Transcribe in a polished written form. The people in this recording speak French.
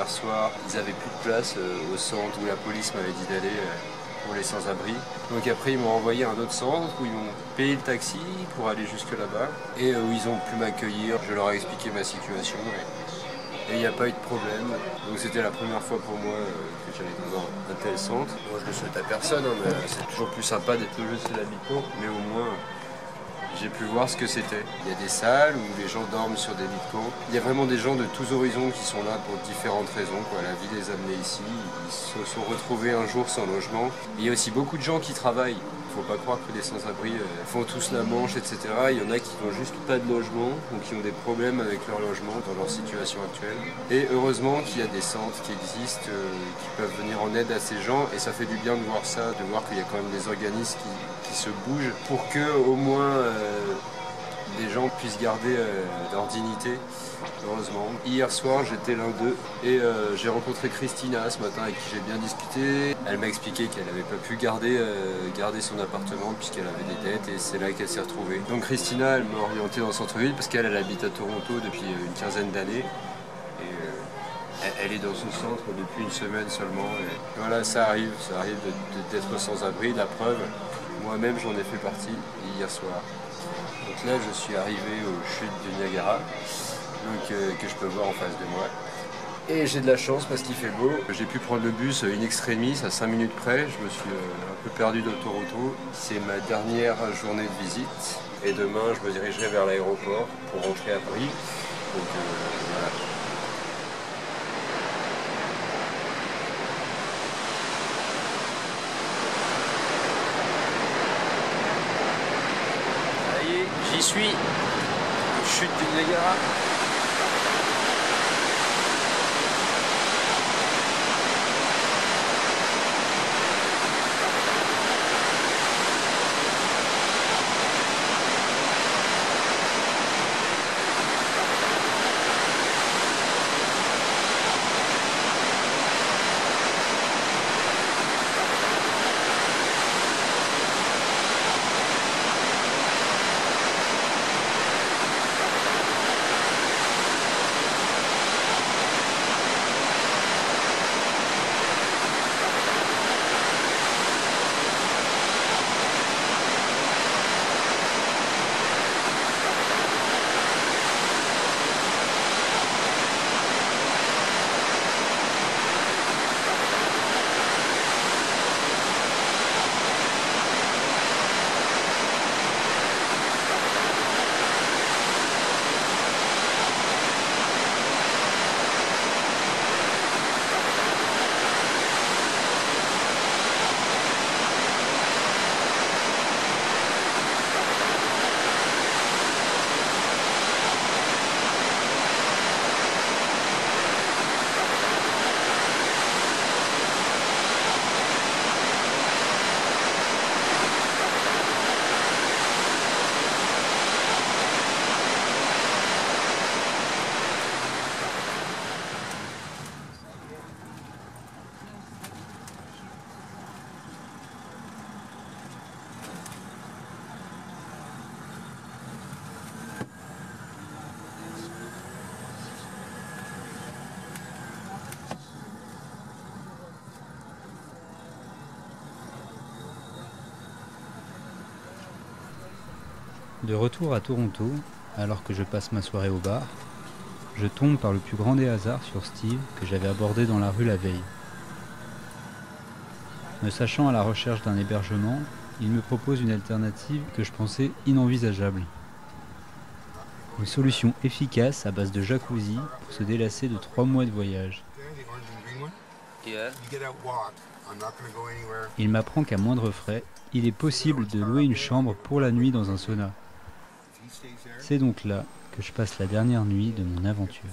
hier soir, ils avaient plus de place au centre où la police m'avait dit d'aller pour les sans-abri. Donc après ils m'ont envoyé à un autre centre où ils m'ont payé le taxi pour aller jusque là-bas et où ils ont pu m'accueillir. Je leur ai expliqué ma situation et il n'y a pas eu de problème. Donc c'était la première fois pour moi que j'allais dans un tel centre. Moi je le souhaite à personne, hein, mais c'est toujours plus sympa d'être logé sur l'habitant, mais au moins j'ai pu voir ce que c'était. Il y a des salles où les gens dorment sur des lits de camp. Il y a vraiment des gens de tous horizons qui sont là pour différentes raisons. La vie les a amenés ici. Ils se sont retrouvés un jour sans logement. Il y a aussi beaucoup de gens qui travaillent. Il ne faut pas croire que les sans-abri font tous la manche, etc. Il y en a qui n'ont juste pas de logement ou qui ont des problèmes avec leur logement dans leur situation actuelle. Et heureusement qu'il y a des centres qui existent, qui peuvent venir en aide à ces gens. Et ça fait du bien de voir ça, de voir qu'il y a quand même des organismes qui se bougent pour que au moins des gens puissent garder leur dignité, heureusement. Hier soir, j'étais l'un d'eux et j'ai rencontré Christina ce matin avec qui j'ai bien discuté. Elle m'a expliqué qu'elle n'avait pas pu garder son appartement puisqu'elle avait des dettes et c'est là qu'elle s'est retrouvée. Donc Christina, elle m'a orienté dans le centre-ville parce qu'elle habite à Toronto depuis une quinzaine d'années. Elle est dans ce centre depuis une semaine seulement. Et voilà, ça arrive d'être sans abri. La preuve, moi-même j'en ai fait partie hier soir. Donc là je suis arrivé aux chutes du Niagara, donc, que je peux voir en face de moi. Et j'ai de la chance parce qu'il fait beau. J'ai pu prendre le bus in extremis à 5 minutes près. Je me suis un peu perdu dans Toronto. C'est ma dernière journée de visite. Et demain je me dirigerai vers l'aéroport pour rentrer à Paris. Donc voilà. J'y suis, chute du Niagara. De retour à Toronto, alors que je passe ma soirée au bar, je tombe par le plus grand des hasards sur Steve que j'avais abordé dans la rue la veille. Me sachant à la recherche d'un hébergement, il me propose une alternative que je pensais inenvisageable. Une solution efficace à base de jacuzzi pour se délasser de 3 mois de voyage. Il m'apprend qu'à moindre frais, il est possible de louer une chambre pour la nuit dans un sauna. C'est donc là que je passe la dernière nuit de mon aventure.